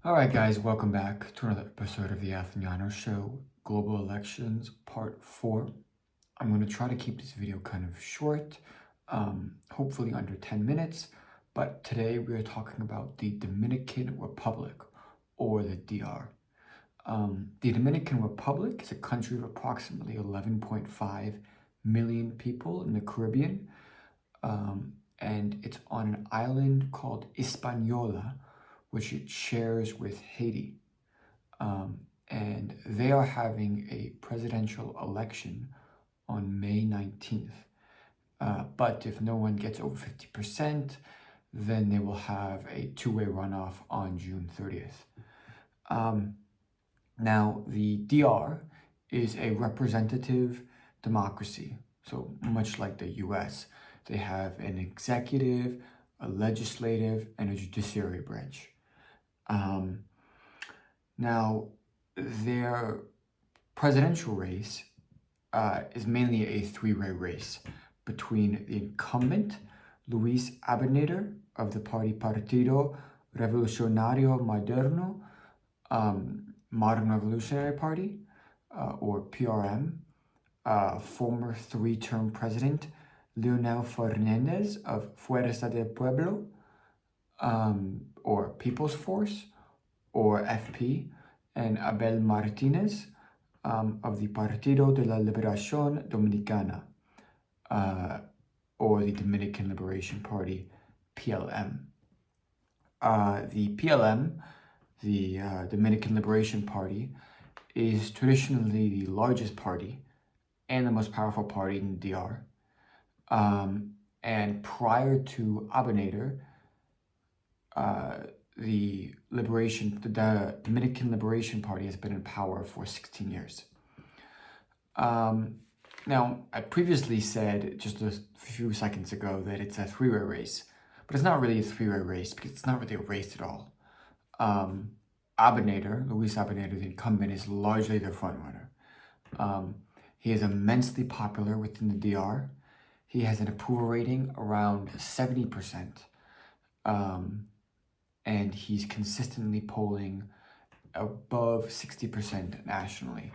Alright guys, welcome back to another episode of the Atheniano Show, Global Elections, Part 4. I'm going to try to keep this video kind of short, hopefully under 10 minutes, but today we are talking about the Dominican Republic, or the DR. The Dominican Republic is a country of approximately 11.5 million people in the Caribbean, and it's on an island called Hispaniola, which it shares with Haiti. And they are having a presidential election on May 19th. But if no one gets over 50%, then they will have a two-way runoff on June 30th. Now, the DR is a representative democracy, so much like the US. They have an executive, a legislative, and a judiciary branch. Now, their presidential race is mainly a three-way race between the incumbent, Luis Abinader, of the party Partido Revolucionario Moderno, Modern Revolutionary Party, or PRM, former three-term president, Leonel Fernandez of Fuerza del Pueblo, or People's Force, or FP, and Abel Martinez of the Partido de la Liberación Dominicana, or the Dominican Liberation Party, PLM. The PLM, the Dominican Liberation Party, is traditionally the largest party and the most powerful party in the DR. And prior to Abinader, the Dominican Liberation Party has been in power for 16 years. Now, I previously said just a few seconds ago that it's a three-way race, but it's not really a three-way race because it's not really a race at all. Luis Abinader, the incumbent, is largely the frontrunner. He is immensely popular within the DR. He has an approval rating around 70%. And he's consistently polling above 60% nationally,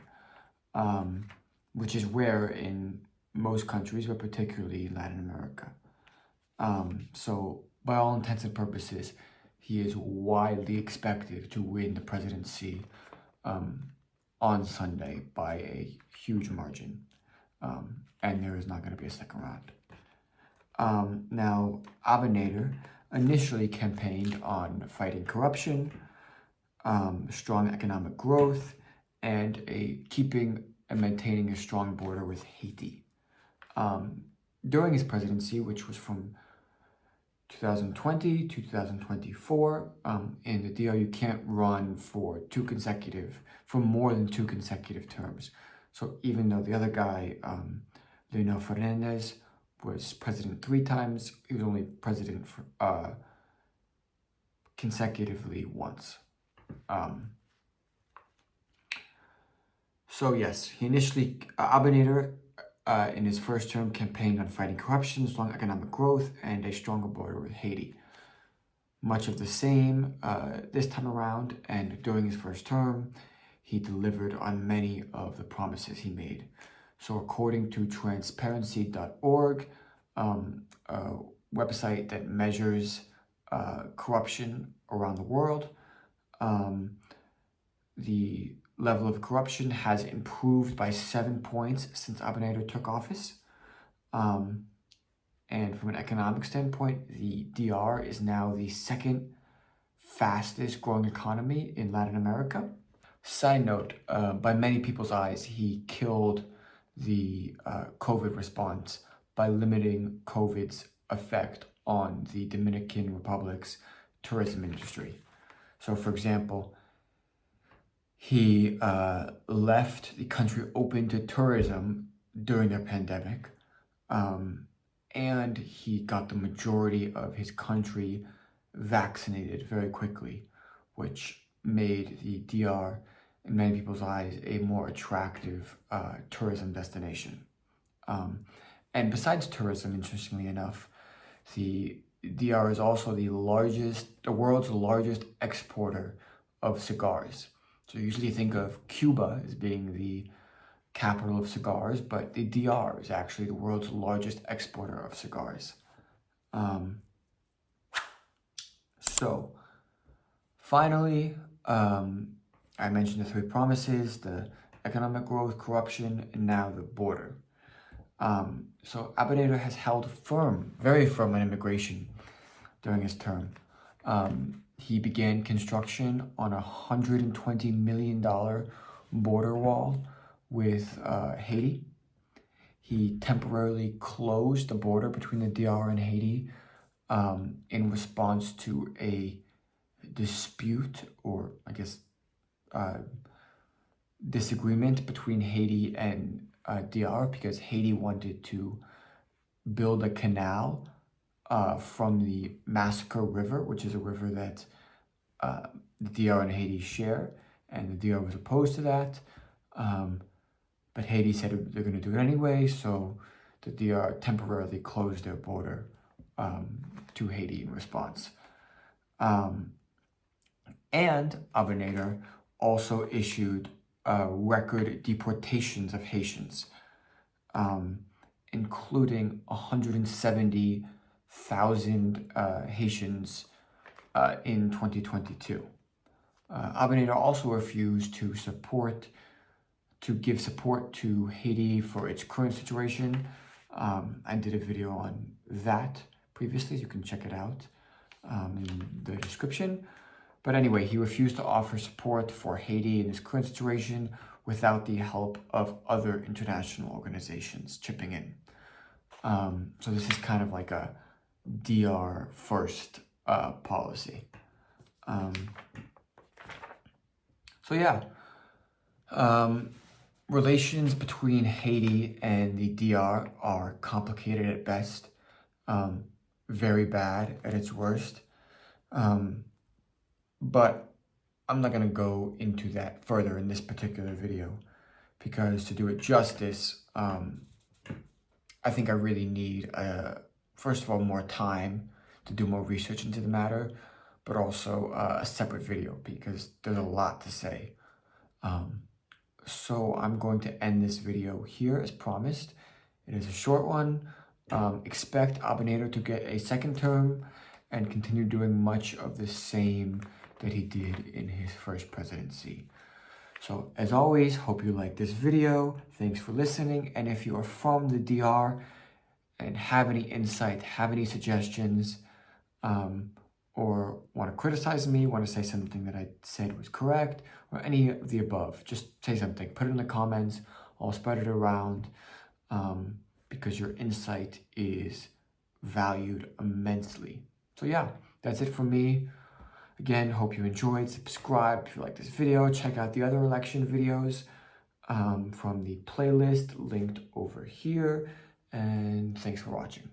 which is rare in most countries, but particularly in Latin America. So by all intents and purposes, he is widely expected to win the presidency on Sunday by a huge margin, and there is not going to be a second round. Now, Abinader initially campaigned on fighting corruption, strong economic growth, and keeping and maintaining a strong border with Haiti. During his presidency, which was from 2020 to 2024, in the DR you can't run for more than two consecutive terms. So even though the other guy, Leonel Fernandez, was president 3 times, he was only president for, consecutively once. So yes, he initially, Abinader, in his first term, campaigned on fighting corruption, strong economic growth, and a stronger border with Haiti. Much of the same this time around, and during his first term, he delivered on many of the promises he made. So according to transparency.org, a website that measures corruption around the world, the level of corruption has improved by 7 points since Abinader took office. And from an economic standpoint, the DR is now the second fastest growing economy in Latin America. Side note, by many people's eyes, he killed the COVID response by limiting COVID's effect on the Dominican Republic's tourism industry. So, for example, he left the country open to tourism during the pandemic, and he got the majority of his country vaccinated very quickly, which made the DR, in many people's eyes, a more attractive tourism destination. And besides tourism, interestingly enough, the DR is also the world's largest exporter of cigars. So you usually think of Cuba as being the capital of cigars, but the DR is actually the world's largest exporter of cigars. So finally, I mentioned the three promises: the economic growth, corruption, and now the border. So Abinader has held firm, very firm on immigration during his term. He began construction on a $120 million border wall with Haiti. He temporarily closed the border between the DR and Haiti in response to a dispute, or I guess disagreement between Haiti and DR, because Haiti wanted to build a canal from the Massacre River, which is a river that the DR and Haiti share, and the DR was opposed to that. But Haiti said they're going to do it anyway, so the DR temporarily closed their border to Haiti in response. And Abinader also issued record deportations of Haitians, including 170,000 Haitians in 2022. Abinader also refused to give support to Haiti for its current situation. I did a video on that previously, so you can check it out in the description. But anyway, he refused to offer support for Haiti in its current situation without the help of other international organizations chipping in. So this is kind of like a DR first policy. So yeah, relations between Haiti and the DR are complicated at best, very bad at its worst. But I'm not going to go into that further in this particular video, because to do it justice, I think I really need, first of all, more time to do more research into the matter, but also a separate video, because there's a lot to say. So I'm going to end this video here as promised. It is a short one. Expect Abinader to get a second term and continue doing much of the same that he did in his first presidency. So as always, hope you like this video. Thanks for listening. And if you are from the DR and have any insight, have any suggestions, or want to criticize me, want to say something that I said was correct, or any of the above, just say something. Put it in the comments. I'll spread it around, because your insight is valued immensely. So yeah, that's it from me. Again, hope you enjoyed. Subscribe if you like this video. Check out the other election videos from the playlist linked over here. And thanks for watching.